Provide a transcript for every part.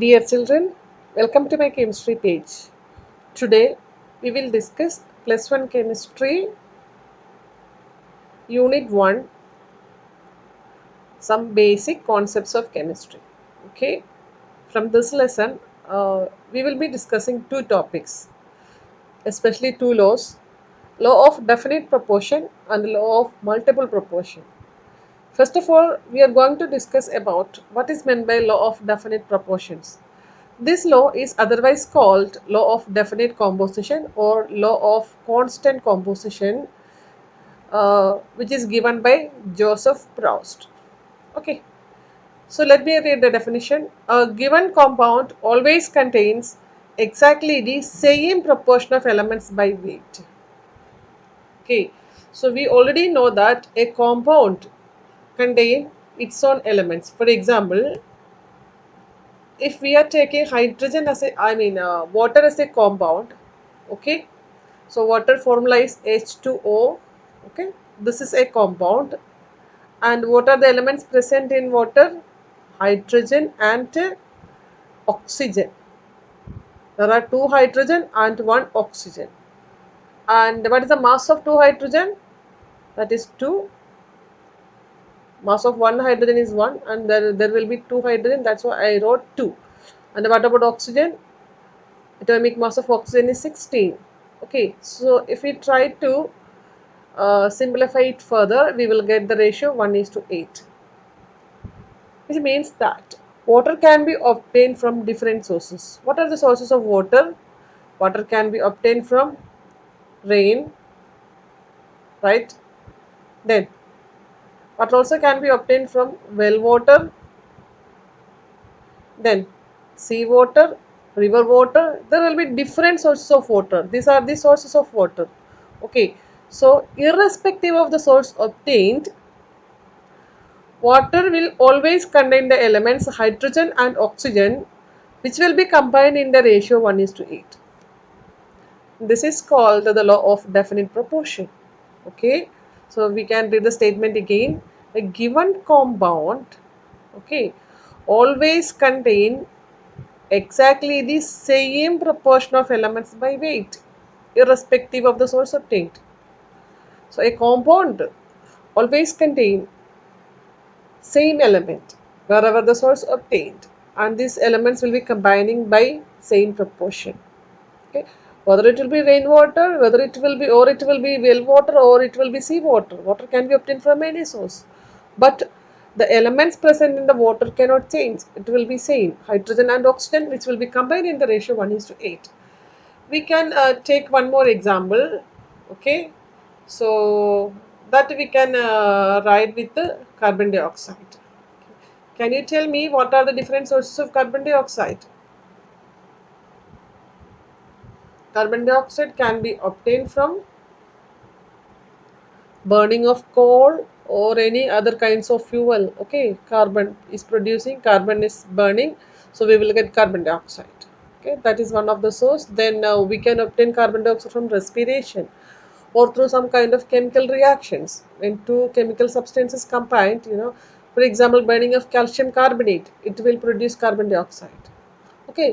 Dear children, welcome to my chemistry page. Today we will discuss plus 1 chemistry unit 1, some basic concepts of chemistry. Okay, from this lesson we will be discussing two topics, especially two laws: law of definite proportion and law of multiple proportion. First of all, we are going to discuss about what is meant by law of definite proportions. This law is otherwise called law of definite composition or law of constant composition, which is given by Joseph Proust. Okay, so let me read the definition. A given compound always contains exactly the same proportion of elements by weight. Okay, so we already know that a compound contains its own elements. For example, if we are taking hydrogen as water as a compound, okay, so water formula is H2O. Okay, this is a compound. And what are the elements present in water? Hydrogen and oxygen. There are two hydrogen and one oxygen. And what is the mass of two hydrogen? That is 2. Mass of one hydrogen is 1, and there will be two hydrogen. That's why I wrote 2. And what about oxygen? Atomic mass of oxygen is 16. Okay, so if we try to simplify it further, we will get the ratio 1:8, which means that water can be obtained from different sources. What are the sources of water? Water can be obtained from rain, right? Then water also can be obtained from well water, then sea water, river water. There will be different sources of water. These are the sources of water. Okay, so irrespective of the source obtained, water will always contain the elements hydrogen and oxygen, which will be combined in the ratio 1:8. This is called the law of definite proportion. Okay, so we can read the statement again. A given compound, okay, always contain exactly the same proportion of elements by weight, irrespective of the source obtained. So a compound always contain same element wherever the source obtained, and these elements will be combining by same proportion. Okay, whether it will be rainwater, whether it will be, or it will be well water, or it will be sea water. Water can be obtained from any source, but the elements present in the water cannot change. It will be same hydrogen and oxygen, which will be combined in the ratio 1:8. We can take one more example. Okay, so that we can write with the carbon dioxide. Can you tell me what are the different sources of carbon dioxide? Carbon dioxide can be obtained from burning of coal or any other kinds of fuel. Okay, carbon is producing, carbon is burning, so we will get carbon dioxide. Okay, that is one of the source. Then we can obtain carbon dioxide from respiration or through some kind of chemical reactions. When two chemical substances combined, for example, burning of calcium carbonate, it will produce carbon dioxide. Okay,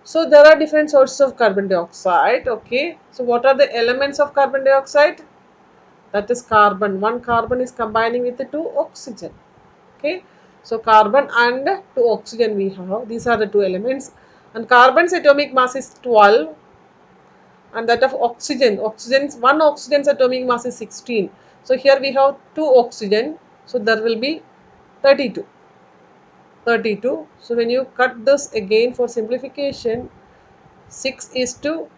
so there are different sources of carbon dioxide. Okay, so what are the elements of carbon dioxide? That is carbon. One carbon is combining with the two oxygen. Okay, so carbon and two oxygen we have. These are the two elements, and carbon's atomic mass is 12, and that of one oxygen's atomic mass is 16. So here we have two oxygen, so there will be 32. So when you cut this again for simplification, 6 is to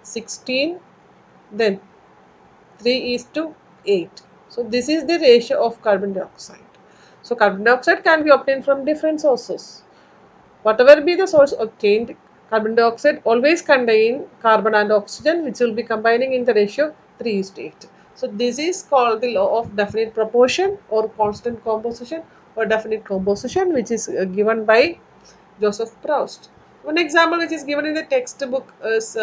16, then 3 is to 8. So this is the ratio of carbon dioxide. So carbon dioxide can be obtained from different sources. Whatever be the source obtained, carbon dioxide always contain carbon and oxygen, which will be combining in the ratio 3:8. So this is called the law of definite proportion or constant composition or definite composition, which is given by Joseph Proust. One example which is given in the textbook is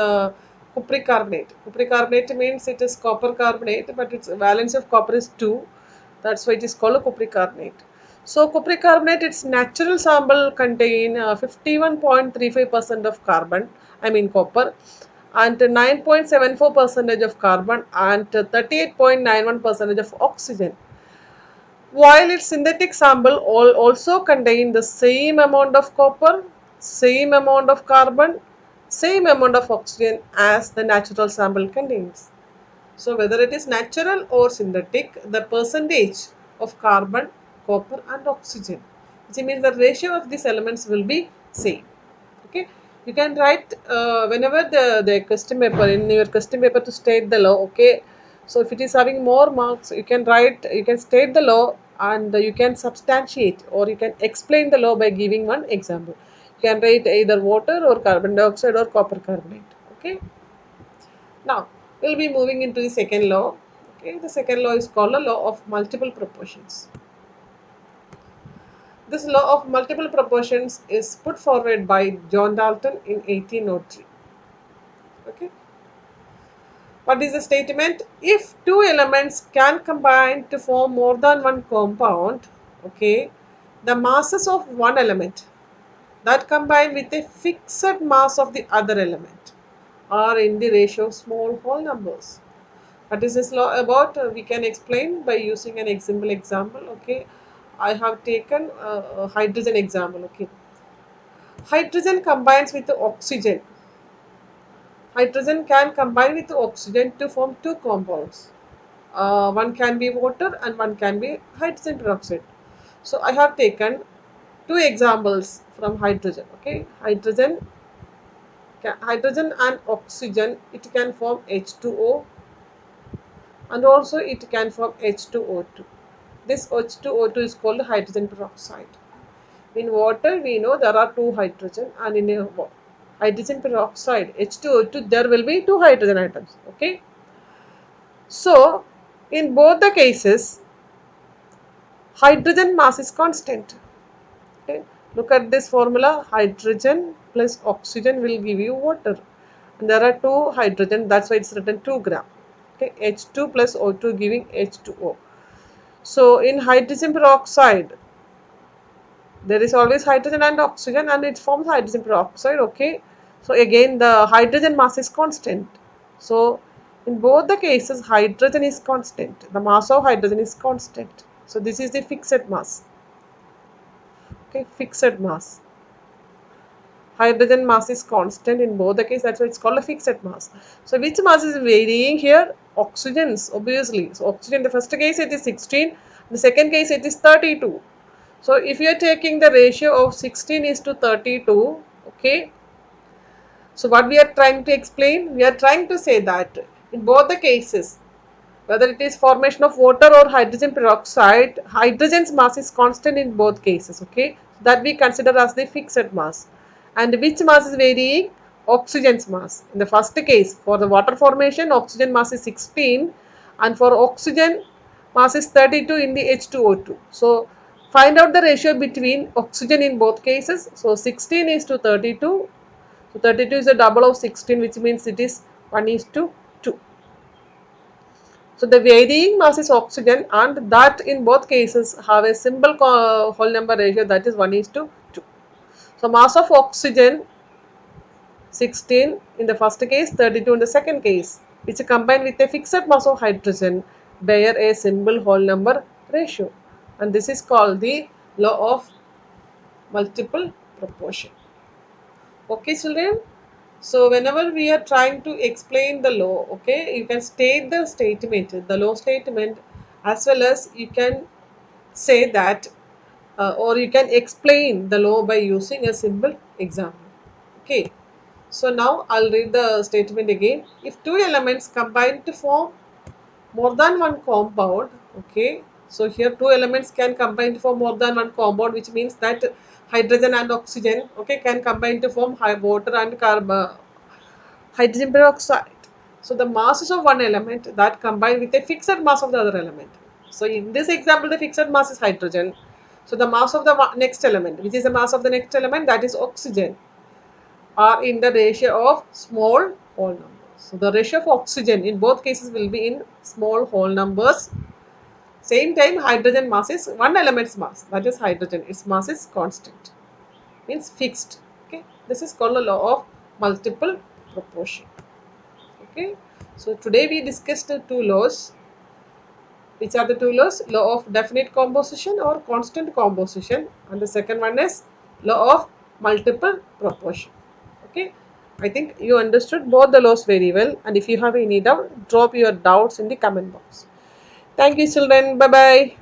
cupric carbonate. Cupric carbonate means it is copper carbonate, but its valence of copper is 2. That's why it is called a cupric carbonate. So cupric carbonate, its natural sample contain 51.35% of carbon, I mean copper, and 9.74 percentage of carbon and 38.91 percentage of oxygen. While its synthetic sample also contain the same amount of copper, same amount of carbon, same amount of oxygen as the natural sample contains. So whether it is natural or synthetic, the percentage of carbon, copper and oxygen, which means the ratio of these elements will be same. Okay, you can write whenever the question paper, in your question paper, to state the law. Okay, so if it is having more marks, you can write, you can state the law, and you can substantiate or you can explain the law by giving one example. You can write either water or carbon dioxide or copper carbonate. Okay, now we'll be moving into the second law. Okay, the second law is called the law of multiple proportions. This law of multiple proportions is put forward by John Dalton in 1803. Okay, what is the statement? If two elements can combine to form more than one compound, okay, the masses of one element that combine with a fixed mass of the other element are in the ratio of small whole numbers. What is this law about? We can explain by using an example. Okay, I have taken a hydrogen example. Okay, hydrogen combines with the oxygen. Hydrogen can combine with the oxygen to form two compounds. One can be water and one can be hydrogen peroxide. So I have taken two examples from hydrogen. Okay, hydrogen and oxygen, it can form H2O, and also it can form H2O2. This H2O2 is called hydrogen peroxide. In water, we know there are two hydrogen, and in a hydrogen peroxide H2O2 there will be two hydrogen atoms. Okay, so in both the cases hydrogen mass is constant. Okay, look at this formula: hydrogen plus oxygen will give you water, and there are two hydrogen, that's why it's written 2 gram. Okay, H2 plus O2 giving H2O. So in hydrogen peroxide there is always hydrogen and oxygen, and it forms hydrogen peroxide. Okay, so again the hydrogen mass is constant. So in both the cases hydrogen is constant, the mass of hydrogen is constant. So this is the fixed mass. Okay, fixed mass, hydrogen mass is constant in both the cases, that's why it's called a fixed mass. So which mass is varying here? Oxygens, obviously. So oxygen, in the first case it is 16, in the second case it is 32. So if you are taking the ratio of 16 is to 32, okay, so what we are trying to explain, we are trying to say that in both the cases, whether it is formation of water or hydrogen peroxide, hydrogen's mass is constant in both cases. Okay, that we consider as the fixed mass. And which mass is varying? Oxygen's mass. In the first case, for the water formation, oxygen mass is 16, and for oxygen mass is 32 in the H2O2. So find out the ratio between oxygen in both cases. So 16 is to 32. So 32 is a double of 16, which means it is 1 is to 2. So the varying mass is oxygen, and that in both cases have a simple whole number ratio, that is 1 is to 2. So mass of oxygen 16 in the first case, 32 in the second case, which combined with a fixed mass of hydrogen bear a simple whole number ratio, and this is called the law of multiple proportion. Okay children, so whenever we are trying to explain the law, okay, you can state the statement, the law statement, as well as you can say that or you can explain the law by using a simple example. Okay, so now I'll read the statement again. If two elements combine to form more than one compound, okay, so here two elements can combine to form more than one compound, which means that hydrogen and oxygen, okay, can combine to form water and carbon, hydrogen peroxide. So the masses of one element that combine with a fixed mass of the other element. So in this example, the fixed mass is hydrogen. So the mass of the next element, which is the mass of the next element, that is oxygen, are in the ratio of small whole numbers. So the ratio of oxygen in both cases will be in small whole numbers. Same time, hydrogen mass is one element's mass, that is hydrogen. Its mass is constant, means fixed. Okay, this is called the law of multiple proportion. Okay, so today we discussed the two laws. Which are the two laws? Law of definite composition or constant composition, and the second one is law of multiple proportion. Okay, I think you understood both the laws very well, and if you have any doubt, drop your doubts in the comment box. Thank you children, bye bye.